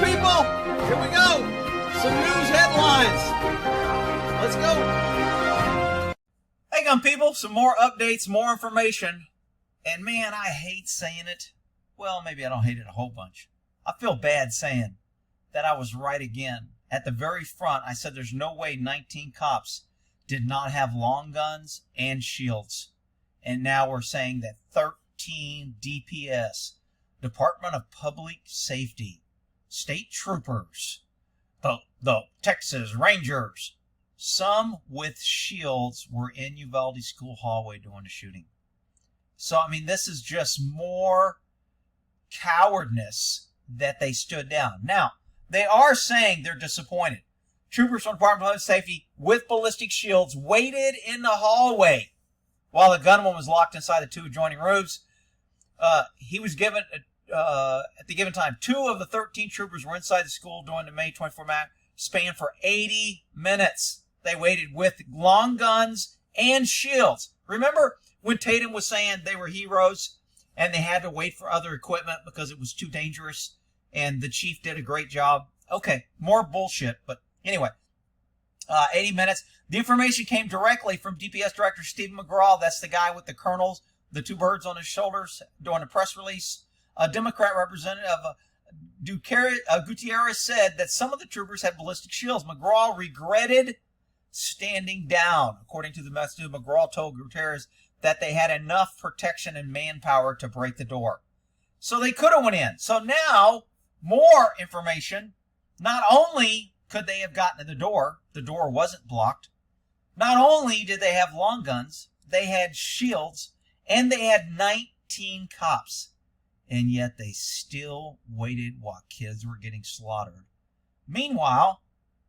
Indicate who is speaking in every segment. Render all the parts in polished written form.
Speaker 1: people. Here we go. Some news headlines. Let's go. Hey, gun people. Some more updates, more information. And man, I hate saying it. Well, maybe I don't hate it a whole bunch. I feel bad saying that I was right again. At the very front, I said there's no way 19 cops did not have long guns and shields. And now we're saying that 13 DPS, Department of Public Safety, state troopers, the Texas Rangers, some with shields, were in Uvalde school hallway during the shooting. So, I mean, this is just more cowardness that they stood down. Now, they are saying they're disappointed. Troopers from the Department of Public Safety with ballistic shields waited in the hallway while the gunman was locked inside the two adjoining rooms. He was given, at the given time, 2 of the 13 troopers were inside the school during the May 24 span for 80 minutes. They waited with long guns and shields. Remember when Tatum was saying they were heroes and they had to wait for other equipment because it was too dangerous and the chief did a great job? Okay, more bullshit, but anyway, 80 minutes. The information came directly from DPS Director Stephen McGraw. That's the guy with the colonels, the 2 birds on his shoulders, during a press release. A Democrat representative, Gutierrez, said that some of the troopers had ballistic shields. McGraw regretted standing down. According to the message, McGraw told Gutierrez that they had enough protection and manpower to break the door. So they could have went in. So now, more information. Not only could they have gotten to the door wasn't blocked. Not only did they have long guns, they had shields, and they had 19 cops. And yet they still waited while kids were getting slaughtered. Meanwhile,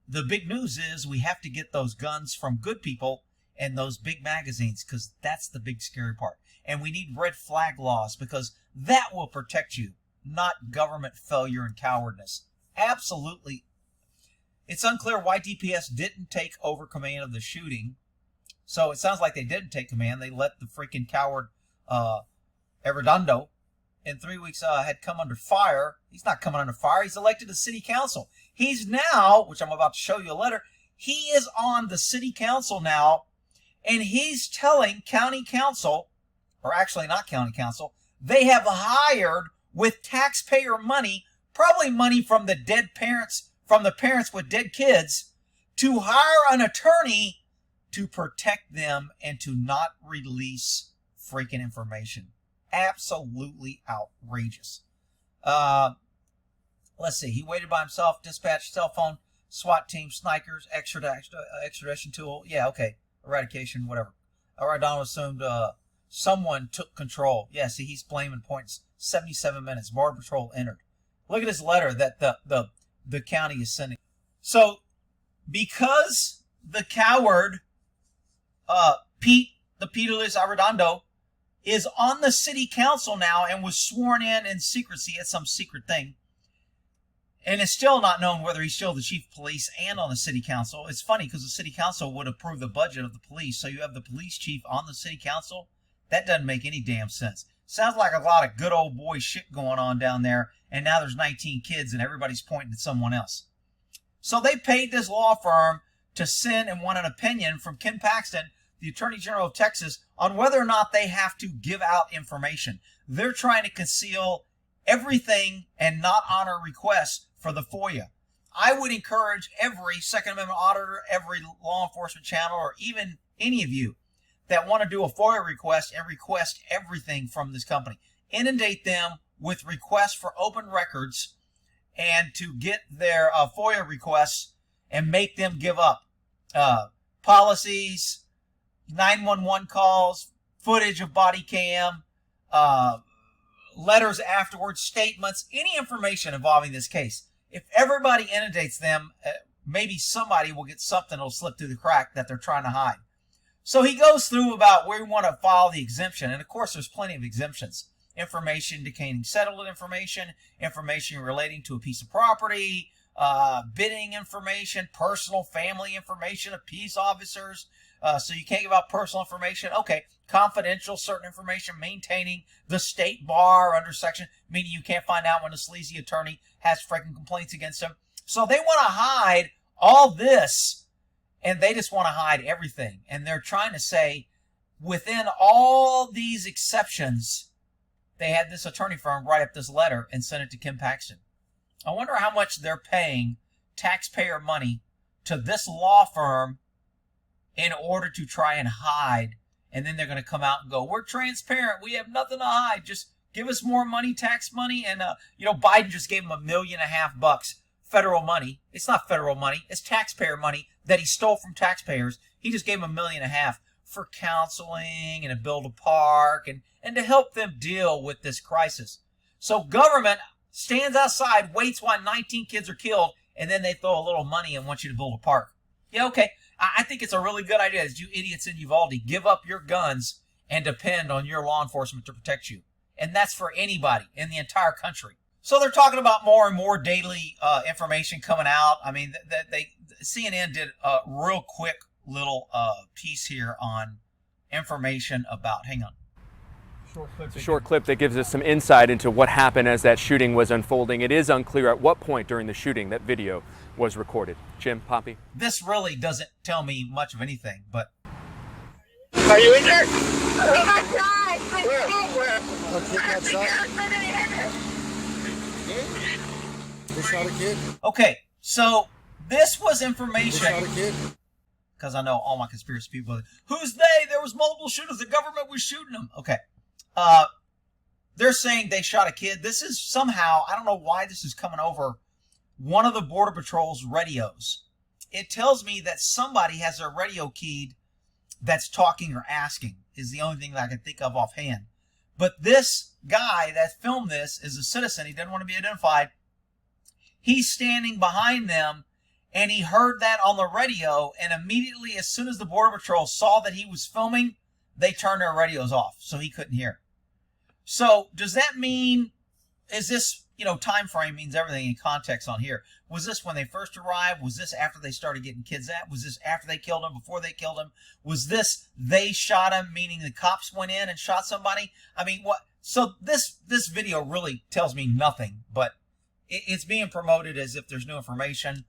Speaker 1: the big news is we have to get those guns from good people and those big magazines, because that's the big scary part. And we need red flag laws, because that will protect you, not government failure and cowardness. Absolutely. It's unclear why DPS didn't take over command of the shooting. So it sounds like they didn't take command. They let the freaking coward Arredondo in 3 weeks had come under fire. He's not coming under fire. He's elected to city council. He's now, which I'm about to show you a letter, he is on the city council now, and he's telling county council, or actually not county council, they have hired with taxpayer money, probably money from the dead parents, from the parents with dead kids, to hire an attorney to protect them and to not release freaking information. Absolutely outrageous. Let's see. He waited by himself, dispatched cell phone, SWAT team, snipers, extradition tool. Yeah, okay. Eradication, whatever. Arredondo assumed someone took control. Yeah, see, he's blaming points. 77 minutes. Border Patrol entered. Look at his letter that the county is sending. So, because the coward, Pete, the Peterless Arredondo, is on the city council now and was sworn in secrecy at some secret thing, and it's still not known whether he's still the chief of police and on the city council. It's funny because the city council would approve the budget of the police, so you have the police chief on the city council. That doesn't make any damn sense. Sounds like a lot of good old boy shit going on down there, and now there's 19 kids and everybody's pointing at someone else. So they paid this law firm to send and want an opinion from Ken Paxton, the Attorney General of Texas, on whether or not they have to give out information. They're trying to conceal everything and not honor requests for the FOIA. I would encourage every Second Amendment auditor, every law enforcement channel, or even any of you that want to do a FOIA request and request everything from this company. Inundate them with requests for open records and to get their FOIA requests and make them give up policies, 911 calls, footage of body cam, letters afterwards, statements, any information involving this case. If everybody inundates them, maybe somebody will get something that'll slip through the crack that they're trying to hide. So he goes through about where we want to file the exemption, and of course there's plenty of exemptions. Information indicating settlement information, information relating to a piece of property, bidding information, personal family information of peace officers. So you can't give out personal information. Okay, confidential, certain information, maintaining the state bar under section, meaning you can't find out when a sleazy attorney has freaking complaints against him. So they want to hide all this, and they just want to hide everything. And they're trying to say, within all these exceptions, they had this attorney firm write up this letter and send it to Kim Paxton. I wonder how much they're paying taxpayer money to this law firm in order to try and hide. And then they're going to come out and go, we're transparent. We have nothing to hide. Just give us more money, tax money. And, Biden just gave him $1.5 million federal money. It's not federal money. It's taxpayer money that he stole from taxpayers. He just gave him $1.5 million for counseling and a build a park and to help them deal with this crisis. So government stands outside, waits while 19 kids are killed, and then they throw a little money and want you to build a park. Yeah, okay. I think it's a really good idea that you idiots in Uvalde give up your guns and depend on your law enforcement to protect you. And that's for anybody in the entire country. So they're talking about more and more daily information coming out. I mean, CNN did a real quick little piece here on information about, hang on.
Speaker 2: It's a short clip that gives us some insight into what happened as that shooting was unfolding. It is unclear at what point during the shooting that video was recorded. Jim, Poppy?
Speaker 1: This really doesn't tell me much of anything, but...
Speaker 3: Are you in there?
Speaker 4: Oh my God!
Speaker 3: Where?
Speaker 4: A kid got shot?
Speaker 3: They shot a kid?
Speaker 1: Okay, so this was information...
Speaker 3: They shot a kid?
Speaker 1: Because I know all my conspiracy people... Who's they? There was multiple shooters. The government was shooting them. Okay. They're saying they shot a kid. This is somehow, I don't know why this is coming over one of the Border Patrol's radios. It tells me that somebody has their radio keyed that's talking or asking, is the only thing that I can think of offhand. But this guy that filmed this is a citizen. He didn't want to be identified. He's standing behind them, and he heard that on the radio, and immediately, as soon as the Border Patrol saw that he was filming, they turned their radios off, so he couldn't hear. So, does that mean, is this, time frame means everything in context on here. Was this when they first arrived? Was this after they started getting kids out? Was this after they killed him, before they killed him? Was this they shot him, meaning the cops went in and shot somebody? I mean, what? So, this video really tells me nothing, but it's being promoted as if there's new information.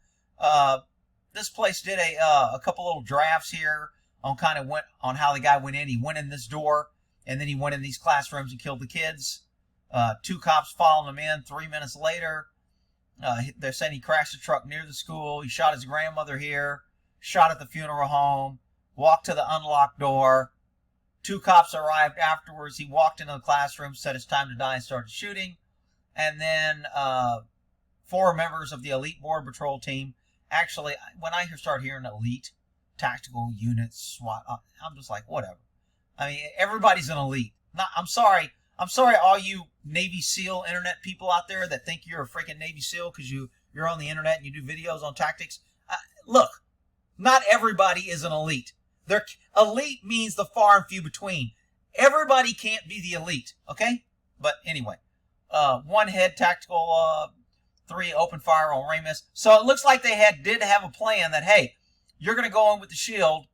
Speaker 1: This place did a couple little drafts here on on how the guy went in. He went in this door, and then he went in these classrooms and killed the kids. 2 cops followed him in. 3 minutes later, they're saying he crashed a truck near the school. He shot his grandmother here, shot at the funeral home, walked to the unlocked door. 2 cops arrived afterwards. He walked into the classroom, said it's time to die, and started shooting. And then 4 members of the elite Border Patrol team. Actually, when I start hearing elite, tactical units, SWAT, I'm just like, whatever. I mean, everybody's an elite. I'm sorry, all you Navy SEAL internet people out there that think you're a freaking Navy SEAL because you're on the internet and you do videos on tactics. Look, not everybody is an elite. Elite means the far and few between. Everybody can't be the elite, okay? But anyway, 1 head tactical, 3 open fire on Ramus. So it looks like they did have a plan that, hey, you're going to go in with the shield,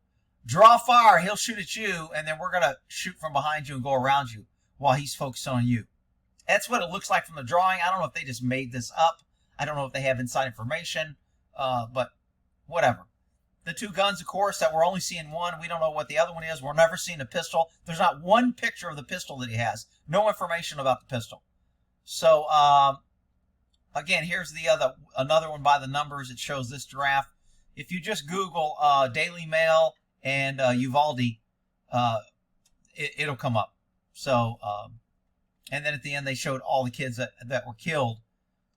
Speaker 1: draw fire, he'll shoot at you, and then we're going to shoot from behind you and go around you while he's focused on you. That's what it looks like from the drawing. I don't know if they just made this up. I don't know if they have inside information, but whatever. The 2 guns, of course, that we're only seeing one. We don't know what the other one is. We're never seeing a pistol. There's not one picture of the pistol that he has. No information about the pistol. So, again, here's another one by the numbers. It shows this draft. If you just Google Daily Mail and Uvalde, it'll come up. So, and then at the end they showed all the kids that were killed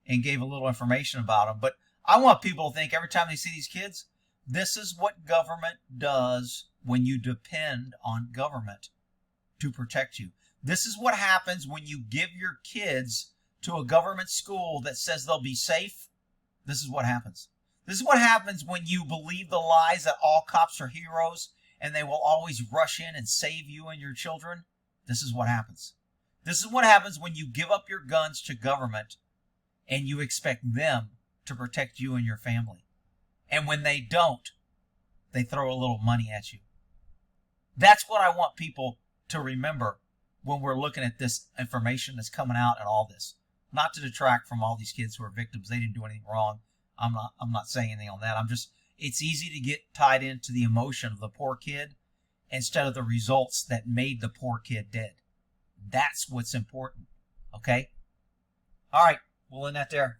Speaker 1: and gave a little information about them. But I want people to think every time they see these kids, this is what government does when you depend on government to protect you. This is what happens when you give your kids to a government school that says they'll be safe. This is what happens. This is what happens when you believe the lies that all cops are heroes and they will always rush in and save you and your children. This is what happens. This is what happens when you give up your guns to government and you expect them to protect you and your family. And when they don't, they throw a little money at you. That's what I want people to remember when we're looking at this information that's coming out and all this. Not to detract from all these kids who are victims. They didn't do anything wrong. I'm not saying anything on that. It's easy to get tied into the emotion of the poor kid instead of the results that made the poor kid dead. That's what's important. Okay? All right. We'll end that there.